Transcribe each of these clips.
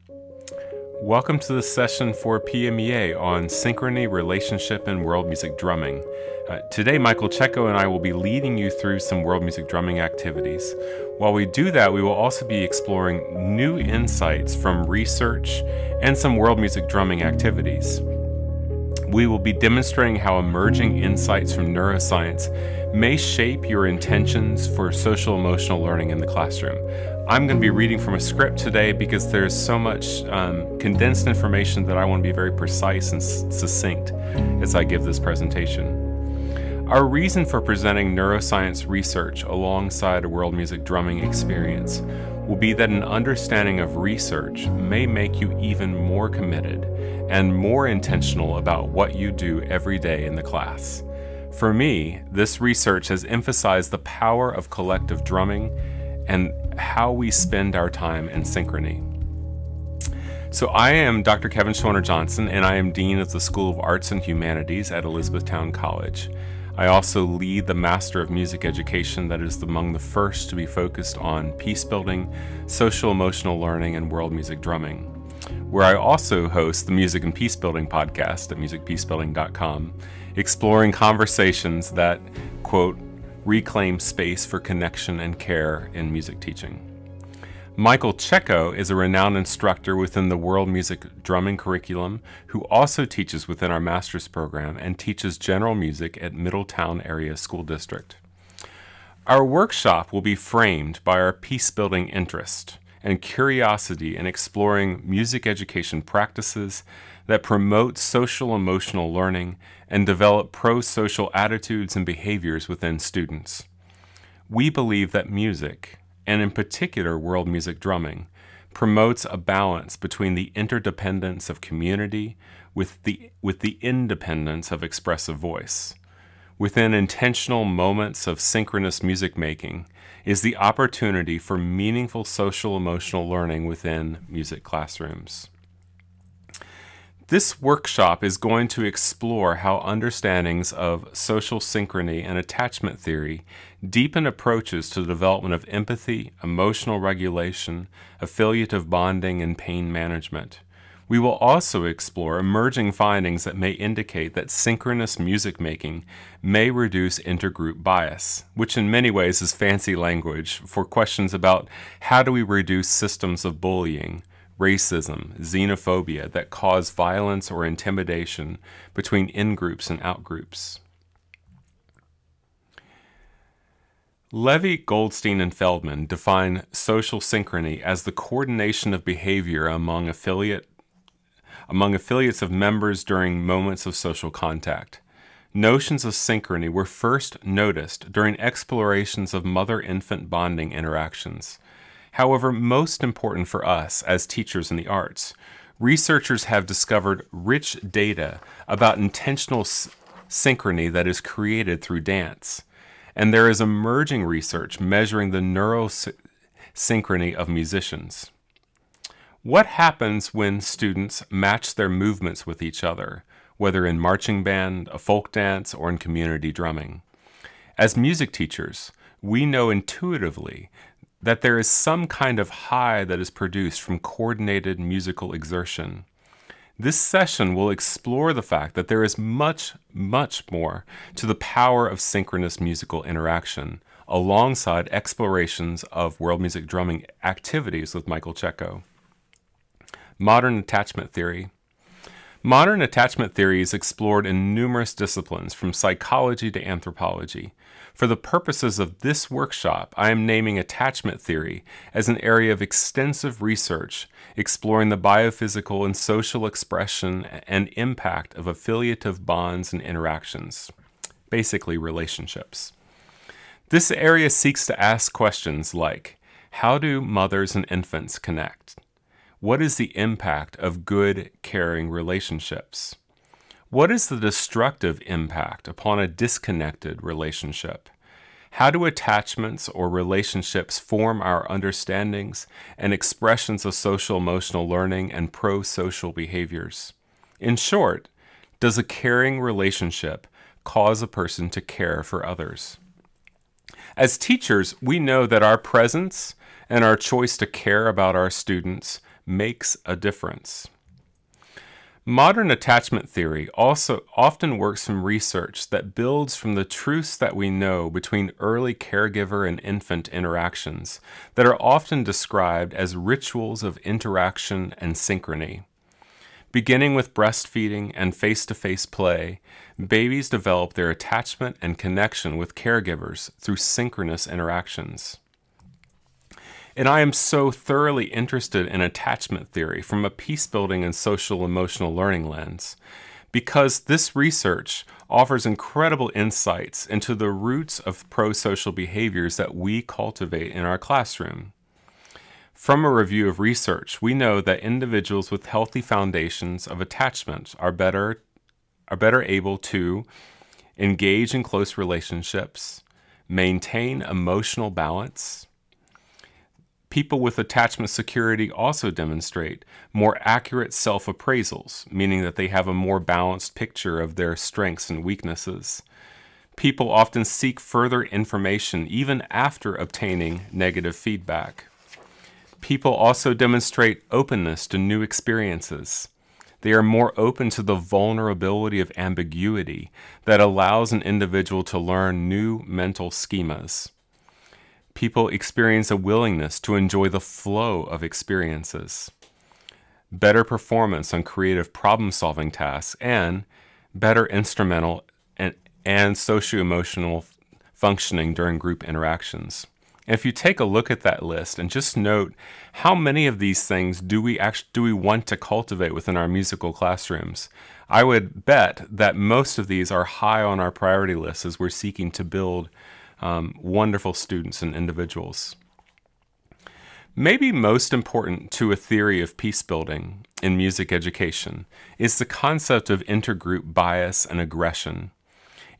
Welcome to the session for PMEA on Synchrony, Relationship, and World Music Drumming. Today, Michael Checo and I will be leading you through some world music drumming activities. While we do that, we will also be exploring new insights from research and some world music drumming activities. We will be demonstrating how emerging insights from neuroscience may shape your intentions for social-emotional learning in the classroom. I'm going to be reading from a script today because there's so much condensed information that I want to be very precise and succinct as I give this presentation. Our reason for presenting neuroscience research alongside a world music drumming experience will be that an understanding of research may make you even more committed and more intentional about what you do every day in the class. For me, this research has emphasized the power of collective drumming and how we spend our time in synchrony. So I am Dr. Kevin Schwaner-Johnson, and I am Dean of the School of Arts and Humanities at Elizabethtown College. I also lead the Master of Music Education that is among the first to be focused on peace building, social emotional learning, and world music drumming, where I also host the Music and Peace Building podcast at musicpeacebuilding.com, exploring conversations that, quote, reclaim space for connection and care in music teaching. Michael Checo is a renowned instructor within the world music drumming curriculum who also teaches within our master's program and teaches general music at Middletown Area School District. Our workshop will be framed by our peace-building interest and curiosity in exploring music education practices that promote social-emotional learning and develop pro-social attitudes and behaviors within students. We believe that music, and in particular world music drumming, promotes a balance between the interdependence of community with the independence of expressive voice. Within intentional moments of synchronous music making is the opportunity for meaningful social-emotional learning within music classrooms. This workshop is going to explore how understandings of social synchrony and attachment theory deepen approaches to the development of empathy, emotional regulation, affiliative bonding, and pain management. We will also explore emerging findings that may indicate that synchronous music making may reduce intergroup bias, which in many ways is fancy language for questions about how do we reduce systems of bullying, racism, xenophobia that cause violence or intimidation between in-groups and out-groups. Levy, Goldstein, and Feldman define social synchrony as the coordination of behavior among affiliates of members during moments of social contact. Notions of synchrony were first noticed during explorations of mother-infant bonding interactions. However, most important for us as teachers in the arts, researchers have discovered rich data about intentional synchrony that is created through dance. And there is emerging research measuring the neurosynchrony of musicians. What happens when students match their movements with each other, whether in marching band, a folk dance, or in community drumming? As music teachers, we know intuitively that there is some kind of high that is produced from coordinated musical exertion. This session will explore the fact that there is much, much more to the power of synchronous musical interaction, alongside explorations of world music drumming activities with Michael Checo. Modern attachment theory. Modern attachment theory is explored in numerous disciplines, from psychology to anthropology. For the purposes of this workshop, I am naming attachment theory as an area of extensive research exploring the biophysical and social expression and impact of affiliative bonds and interactions, basically relationships. This area seeks to ask questions like, how do mothers and infants connect? What is the impact of good, caring relationships? What is the destructive impact upon a disconnected relationship? How do attachments or relationships form our understandings and expressions of social-emotional learning and pro-social behaviors? In short, does a caring relationship cause a person to care for others? As teachers, we know that our presence and our choice to care about our students makes a difference. Modern attachment theory also often works from research that builds from the truths that we know between early caregiver and infant interactions that are often described as rituals of interaction and synchrony. Beginning with breastfeeding and face-to-face play, babies develop their attachment and connection with caregivers through synchronous interactions. And I am so thoroughly interested in attachment theory from a peace-building and social-emotional learning lens, because this research offers incredible insights into the roots of pro-social behaviors that we cultivate in our classroom. From a review of research, we know that individuals with healthy foundations of attachment are better able to engage in close relationships, maintain emotional balance. People with attachment security also demonstrate more accurate self-appraisals, meaning that they have a more balanced picture of their strengths and weaknesses. People often seek further information even after obtaining negative feedback. People also demonstrate openness to new experiences. They are more open to the vulnerability of ambiguity that allows an individual to learn new mental schemas. People experience a willingness to enjoy the flow of experiences, better performance on creative problem-solving tasks, and better instrumental and socio-emotional functioning during group interactions. And if you take a look at that list and just note how many of these things do we want to cultivate within our musical classrooms, I would bet that most of these are high on our priority list as we're seeking to build wonderful students and individuals. Maybe most important to a theory of peace building in music education is the concept of intergroup bias and aggression.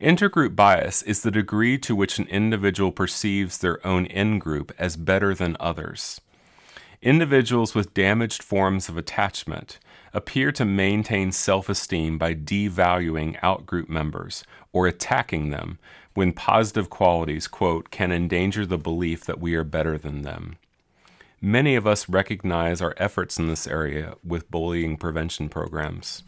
Intergroup bias is the degree to which an individual perceives their own in-group as better than others. Individuals with damaged forms of attachment appear to maintain self-esteem by devaluing out-group members or attacking them when positive qualities, quote, can endanger the belief that we are better than them. Many of us recognize our efforts in this area with bullying prevention programs.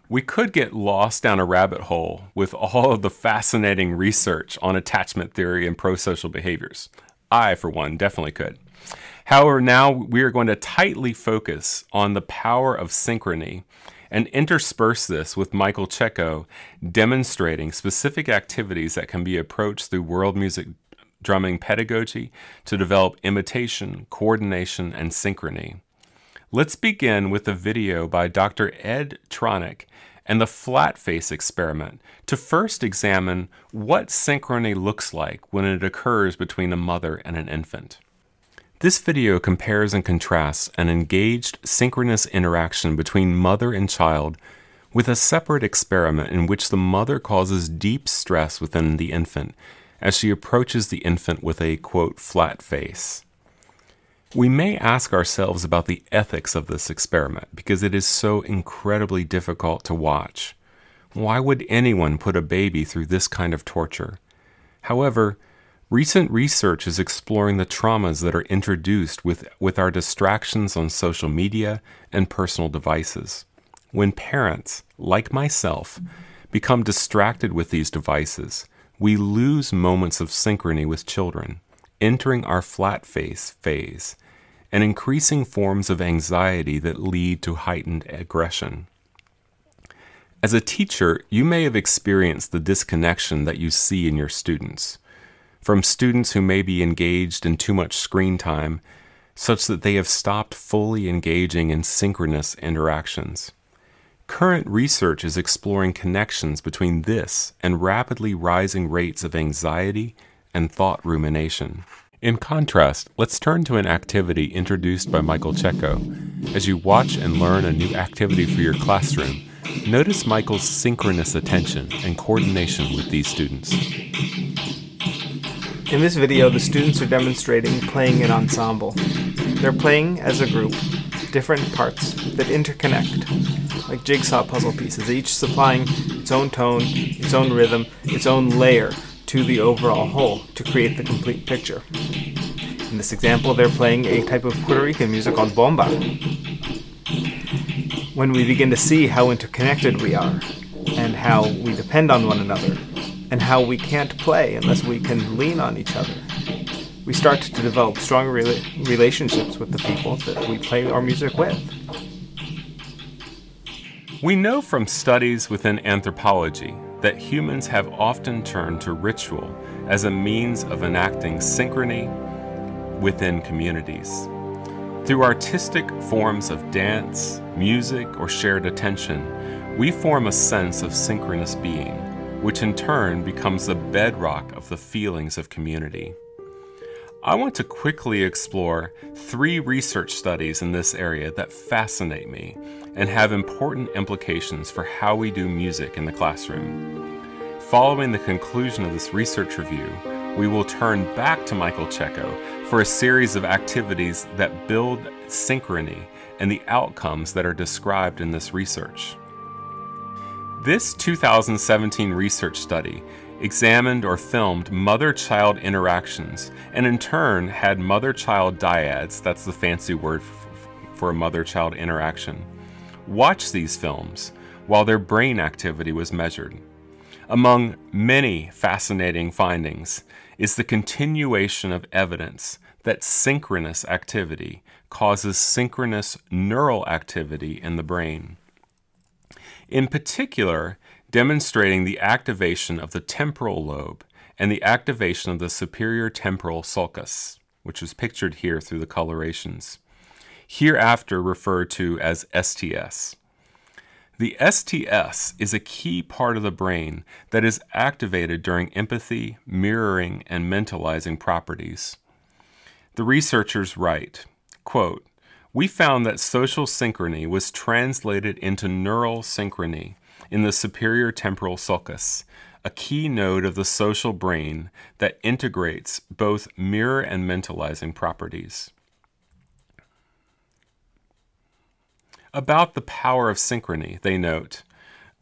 We could get lost down a rabbit hole with all of the fascinating research on attachment theory and pro-social behaviors. I, for one, definitely could. However, now we are going to tightly focus on the power of synchrony and intersperse this with Michael Checco demonstrating specific activities that can be approached through world music drumming pedagogy to develop imitation, coordination, and synchrony. Let's begin with a video by Dr. Ed Tronick and the flat face experiment to first examine what synchrony looks like when it occurs between a mother and an infant. This video compares and contrasts an engaged synchronous interaction between mother and child with a separate experiment in which the mother causes deep stress within the infant as she approaches the infant with a, quote, flat face. We may ask ourselves about the ethics of this experiment because it is so incredibly difficult to watch. Why would anyone put a baby through this kind of torture? However, recent research is exploring the traumas that are introduced with our distractions on social media and personal devices. When parents, like myself, become distracted with these devices, we lose moments of synchrony with children, entering our flat face phase, and increasing forms of anxiety that lead to heightened aggression. As a teacher, you may have experienced the disconnection that you see in your students. From students who may be engaged in too much screen time, such that they have stopped fully engaging in synchronous interactions. Current research is exploring connections between this and rapidly rising rates of anxiety and thought rumination. In contrast, let's turn to an activity introduced by Michael Checco. As you watch and learn a new activity for your classroom, notice Michael's synchronous attention and coordination with these students. In this video, the students are demonstrating playing in ensemble. They're playing as a group, different parts that interconnect, like jigsaw puzzle pieces, each supplying its own tone, its own rhythm, its own layer to the overall whole to create the complete picture. In this example, they're playing a type of Puerto Rican music called bomba. When we begin to see how interconnected we are, and how we depend on one another, and how we can't play unless we can lean on each other, we start to develop stronger relationships with the people that we play our music with. We know from studies within anthropology that humans have often turned to ritual as a means of enacting synchrony within communities. Through artistic forms of dance, music, or shared attention, we form a sense of synchronous being, which in turn becomes the bedrock of the feelings of community. I want to quickly explore 3 research studies in this area that fascinate me and have important implications for how we do music in the classroom. Following the conclusion of this research review, we will turn back to Michael Cecco for a series of activities that build synchrony and the outcomes that are described in this research. This 2017 research study examined or filmed mother-child interactions and in turn had mother-child dyads, that's the fancy word for a mother-child interaction, watch these films while their brain activity was measured. Among many fascinating findings is the continuation of evidence that synchronous activity causes synchronous neural activity in the brain. In particular, demonstrating the activation of the temporal lobe and the activation of the superior temporal sulcus, which is pictured here through the colorations, hereafter referred to as STS. The STS is a key part of the brain that is activated during empathy, mirroring, and mentalizing properties. The researchers write, quote, "We found that social synchrony was translated into neural synchrony in the superior temporal sulcus, a key node of the social brain that integrates both mirror and mentalizing properties." About the power of synchrony, they note,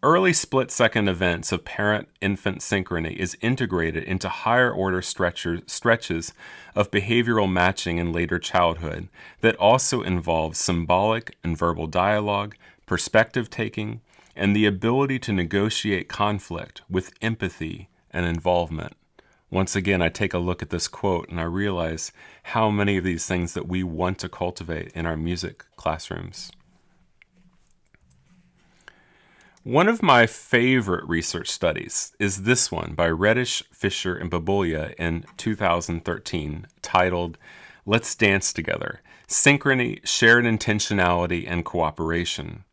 early split-second events of parent-infant synchrony is integrated into higher-order stretches of behavioral matching in later childhood that also involve symbolic and verbal dialogue, perspective-taking, and the ability to negotiate conflict with empathy and involvement. Once again, I take a look at this quote and I realize how many of these things that we want to cultivate in our music classrooms. One of my favorite research studies is this one by Reddish, Fisher, and Babulia in 2013, titled "Let's Dance Together: Synchrony, Shared Intentionality, and Cooperation."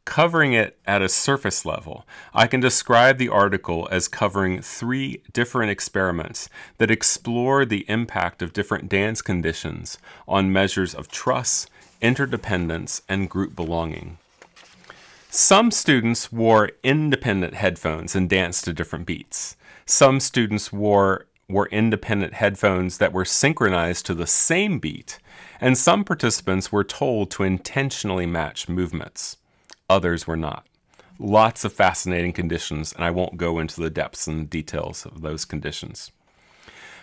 Covering it at a surface level, I can describe the article as covering 3 different experiments that explore the impact of different dance conditions on measures of trust, interdependence, and group belonging. Some students wore independent headphones and danced to different beats. Some students wore independent headphones that were synchronized to the same beat, and some participants were told to intentionally match movements. Others were not. Lots of fascinating conditions, and I won't go into the depths and details of those conditions.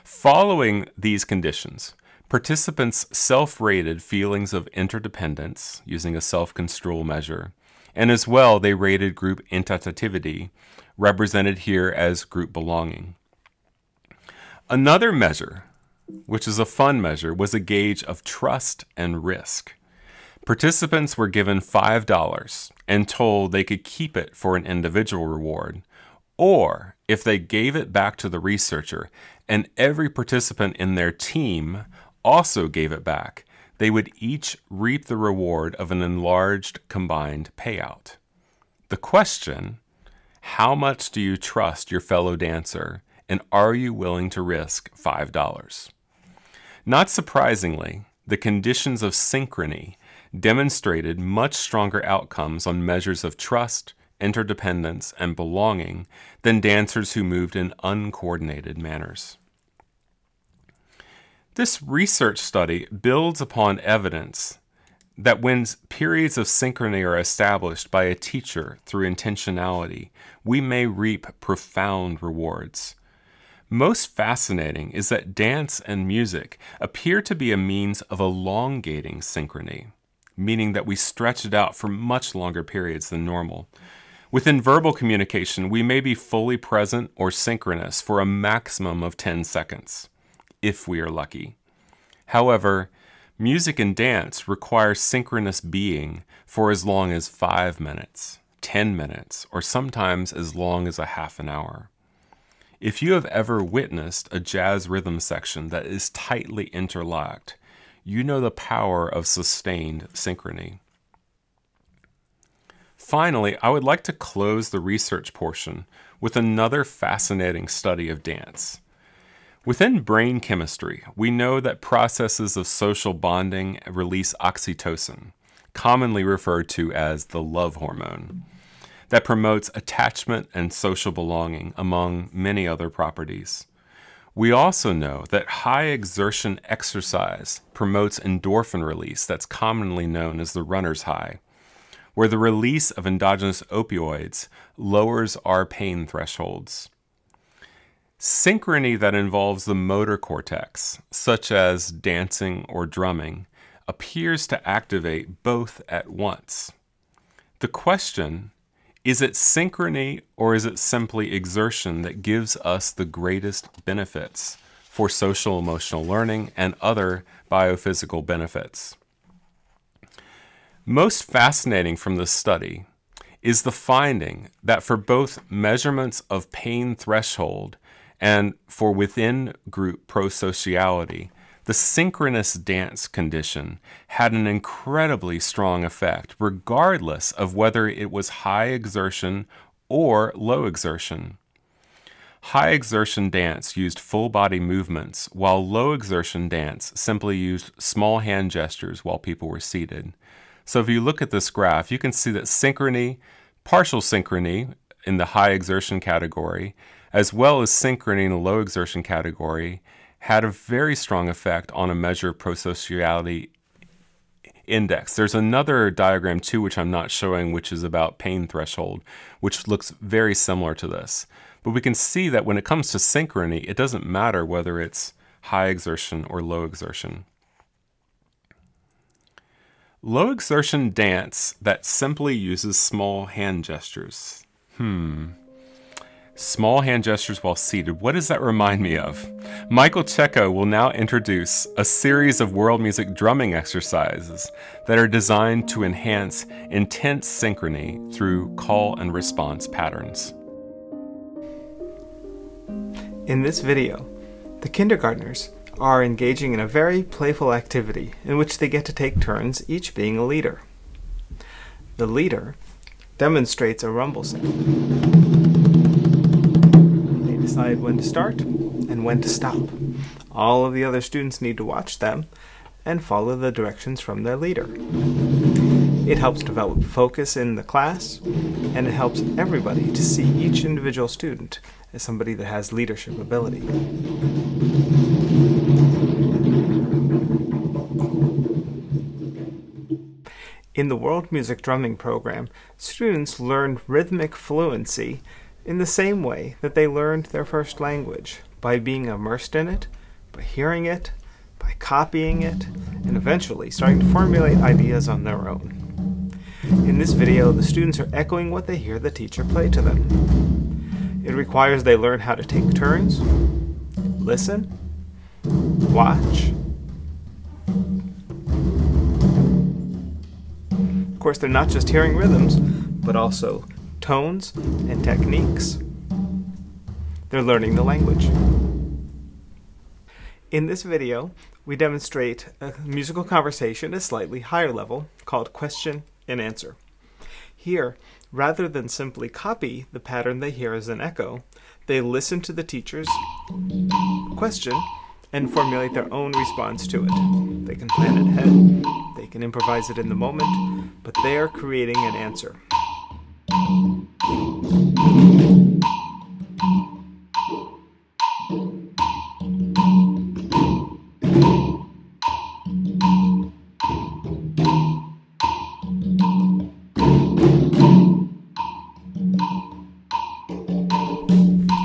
Following these conditions, participants self-rated feelings of interdependence using a self-construal measure, and as well they rated group intentativity, represented here as group belonging. Another measure, which is a fun measure, was a gauge of trust and risk. Participants were given $5 and told they could keep it for an individual reward, or if they gave it back to the researcher and every participant in their team also gave it back, they would each reap the reward of an enlarged combined payout. The question, how much do you trust your fellow dancer, and are you willing to risk $5? Not surprisingly, the conditions of synchrony demonstrated much stronger outcomes on measures of trust, interdependence, and belonging than dancers who moved in uncoordinated manners. This research study builds upon evidence that when periods of synchrony are established by a teacher through intentionality, we may reap profound rewards. Most fascinating is that dance and music appear to be a means of elongating synchrony, meaning that we stretch it out for much longer periods than normal. Within verbal communication, we may be fully present or synchronous for a maximum of 10 seconds, if we are lucky. However, music and dance require synchronous being for as long as 5 minutes, 10 minutes, or sometimes as long as a half an hour. If you have ever witnessed a jazz rhythm section that is tightly interlocked, you know the power of sustained synchrony. Finally, I would like to close the research portion with another fascinating study of dance. Within brain chemistry, we know that processes of social bonding release oxytocin, commonly referred to as the love hormone, that promotes attachment and social belonging, among many other properties. We also know that high exertion exercise promotes endorphin release that's commonly known as the runner's high, where the release of endogenous opioids lowers our pain thresholds. Synchrony that involves the motor cortex, such as dancing or drumming, appears to activate both at once. The question, is it synchrony or is it simply exertion that gives us the greatest benefits for social-emotional learning and other biophysical benefits? Most fascinating from this study is the finding that for both measurements of pain threshold and for within-group prosociality, the synchronous dance condition had an incredibly strong effect, regardless of whether it was high exertion or low exertion. High exertion dance used full body movements, while low exertion dance simply used small hand gestures while people were seated. So if you look at this graph, you can see that synchrony, partial synchrony in the high exertion category, as well as synchrony in the low exertion category, had a very strong effect on a measure of prosociality index. There's another diagram too, which I'm not showing, which is about pain threshold, which looks very similar to this. But we can see that when it comes to synchrony, it doesn't matter whether it's high exertion or low exertion. Low exertion dance that simply uses small hand gestures. Small hand gestures while seated. What does that remind me of? Michael Checo will now introduce a series of world music drumming exercises that are designed to enhance intense synchrony through call and response patterns. In this video, the kindergartners are engaging in a very playful activity in which they get to take turns, each being a leader. The leader demonstrates a rumble sound. They decide when to start and when to stop. All of the other students need to watch them and follow the directions from their leader. It helps develop focus in the class, and it helps everybody to see each individual student as somebody that has leadership ability. In the World Music Drumming program, students learned rhythmic fluency in the same way that they learned their first language, by being immersed in it, by hearing it, by copying it, and eventually starting to formulate ideas on their own. In this video, the students are echoing what they hear the teacher play to them. It requires they learn how to take turns, listen, watch. Of course, they're not just hearing rhythms, but also tones and techniques. They're learning the language. In this video, we demonstrate a musical conversation at a slightly higher level called question and answer. Here, rather than simply copy the pattern they hear as an echo, they listen to the teacher's question and formulate their own response to it. They can plan it ahead, they can improvise it in the moment, but they are creating an answer.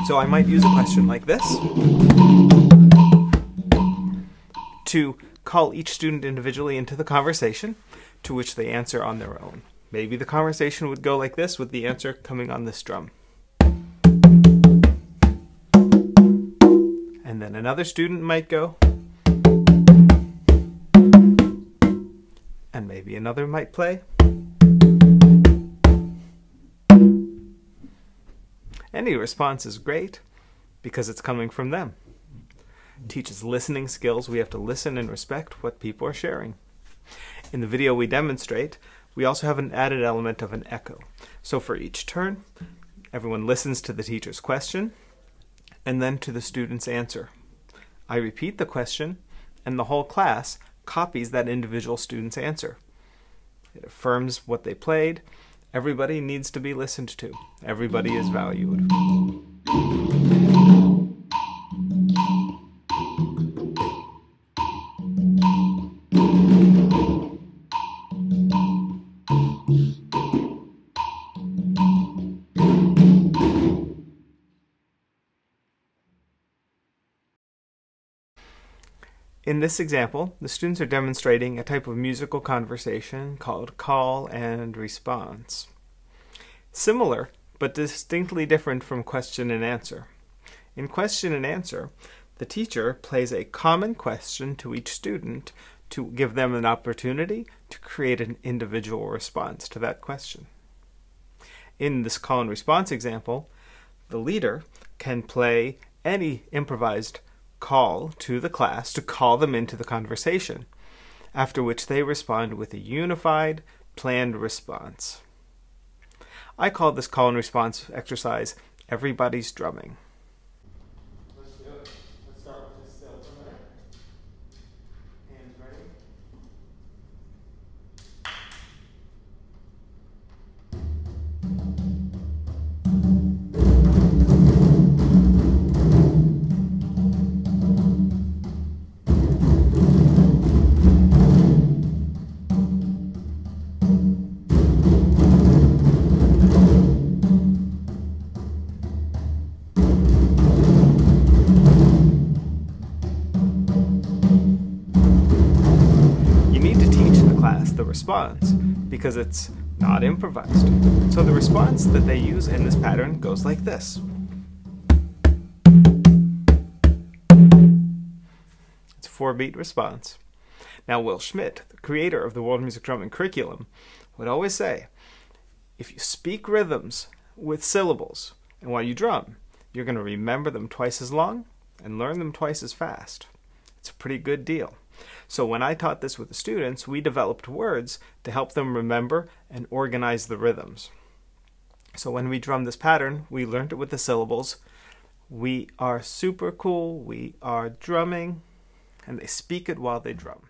So I might use a question like this to call each student individually into the conversation, to which they answer on their own. Maybe the conversation would go like this, with the answer coming on this drum. And then another student might go, and maybe another might play. Any response is great because it's coming from them. It teaches listening skills. We have to listen and respect what people are sharing. In the video we demonstrate, we also have an added element of an echo. So for each turn, everyone listens to the teacher's question and then to the student's answer. I repeat the question, and the whole class copies that individual student's answer. It affirms what they played. Everybody needs to be listened to. Everybody is valued. In this example, the students are demonstrating a type of musical conversation called call and response. Similar, but distinctly different from question and answer. In question and answer, the teacher plays a common question to each student to give them an opportunity to create an individual response to that question. In this call and response example, the leader can play any improvised call to the class to call them into the conversation, after which they respond with a unified, planned response. I call this call and response exercise everybody's drumming. Let's do it. Let's start with this still drummer. Hands ready. The response because it's not improvised. So the response that they use in this pattern goes like this. It's a 4-beat response. Now Will Schmidt, the creator of the world music drumming curriculum, would always say, if you speak rhythms with syllables and while you drum, you're going to remember them twice as long and learn them twice as fast. It's a pretty good deal. So when I taught this with the students, we developed words to help them remember and organize the rhythms. So when we drum this pattern, we learned it with the syllables. We are super cool, we are drumming, and they speak it while they drum.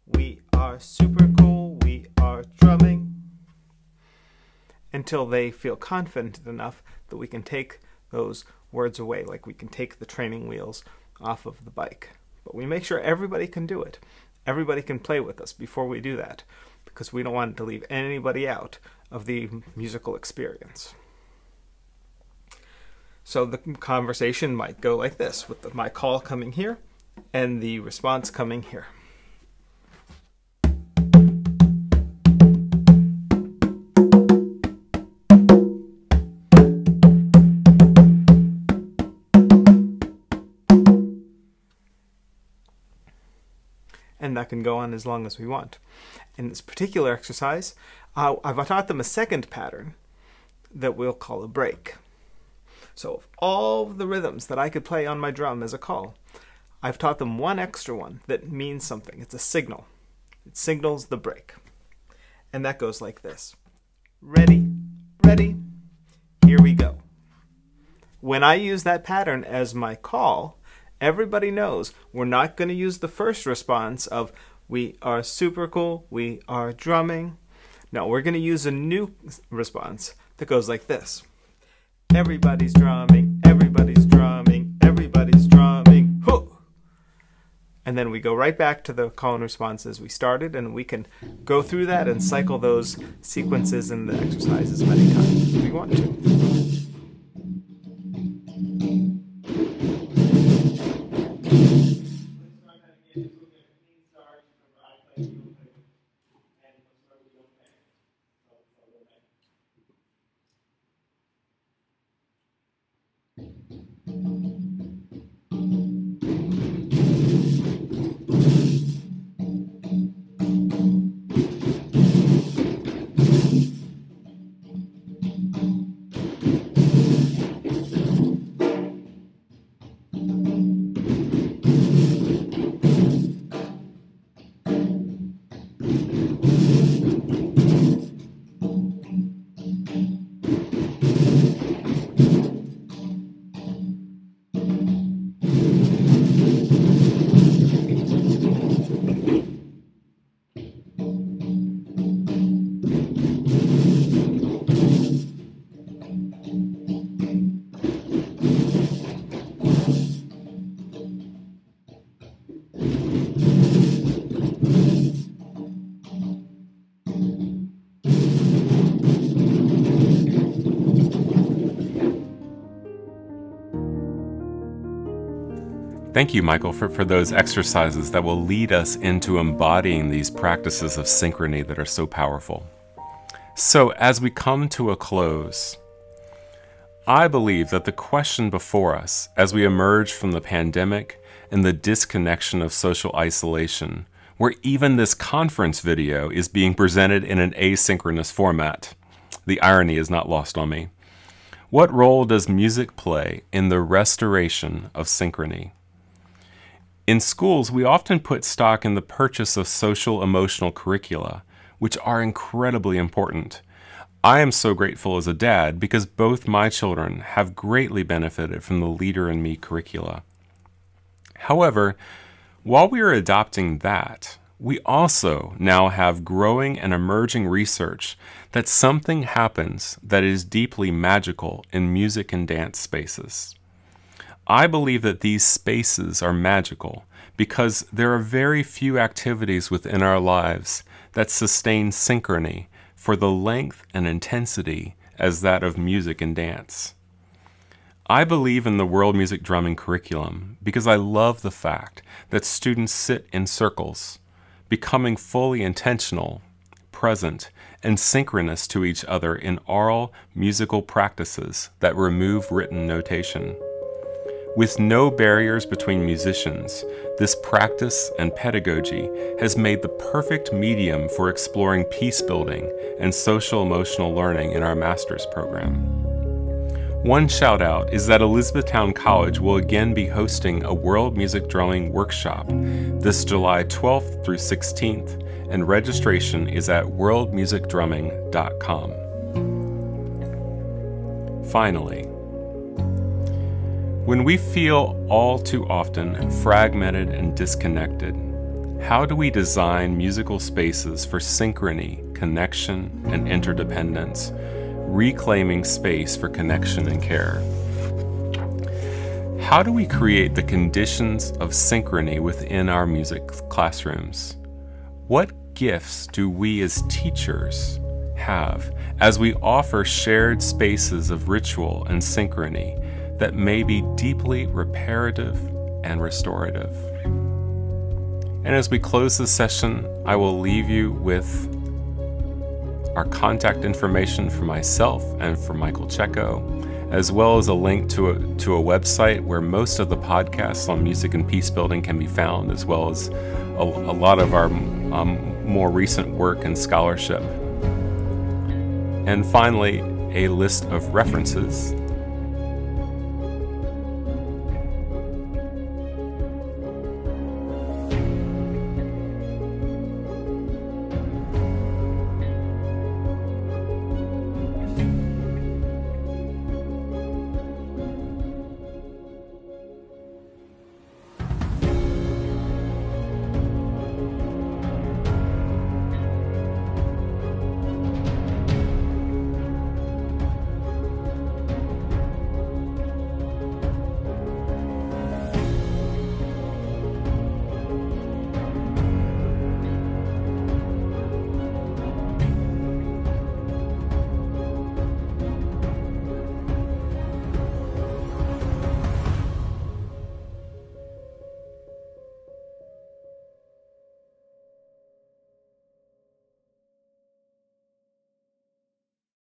We are super cool, we are drumming, until they feel confident enough that we can take those words away, like we can take the training wheels off of the bike. But we make sure everybody can do it. Everybody can play with us before we do that, because we don't want to leave anybody out of the musical experience. So the conversation might go like this, with my call coming here and the response coming here. And that can go on as long as we want. In this particular exercise, I've taught them a second pattern that we'll call a break. So of all the rhythms that I could play on my drum as a call, I've taught them one extra one that means something. It's a signal. It signals the break. And that goes like this. Ready, ready, here we go. When I use that pattern as my call, everybody knows we're not going to use the first response of we are super cool, we are drumming. No, we're going to use a new response that goes like this. Everybody's drumming, everybody's drumming, everybody's drumming. Hoo! And then we go right back to the call and response as we started, and we can go through that and cycle those sequences in the exercise as many times as we want to. Thank you, Michael, for those exercises that will lead us into embodying these practices of synchrony that are so powerful. So as we come to a close, I believe that the question before us as we emerge from the pandemic and the disconnection of social isolation, where even this conference video is being presented in an asynchronous format, the irony is not lost on me. What role does music play in the restoration of synchrony? In schools, we often put stock in the purchase of social-emotional curricula, which are incredibly important. I am so grateful as a dad because both my children have greatly benefited from the Leader in Me curricula. However, while we are adopting that, we also now have growing and emerging research that something happens that is deeply magical in music and dance spaces. I believe that these spaces are magical because there are very few activities within our lives that sustain synchrony for the length and intensity as that of music and dance. I believe in the world music drumming curriculum because I love the fact that students sit in circles, becoming fully intentional, present, and synchronous to each other in oral musical practices that remove written notation. With no barriers between musicians, this practice and pedagogy has made the perfect medium for exploring peace building and social-emotional learning in our master's program. One shout out is that Elizabethtown College will again be hosting a world music drumming workshop this July 12th through 16th, and registration is at worldmusicdrumming.com. Finally, when we feel all too often fragmented and disconnected, how do we design musical spaces for synchrony, connection, and interdependence, reclaiming space for connection and care? How do we create the conditions of synchrony within our music classrooms? What gifts do we as teachers have as we offer shared spaces of ritual and synchrony that may be deeply reparative and restorative? And as we close this session, I will leave you with our contact information for myself and for Michael Checo, as well as a link to a website where most of the podcasts on music and peace building can be found, as well as a lot of our more recent work and scholarship. And finally, a list of references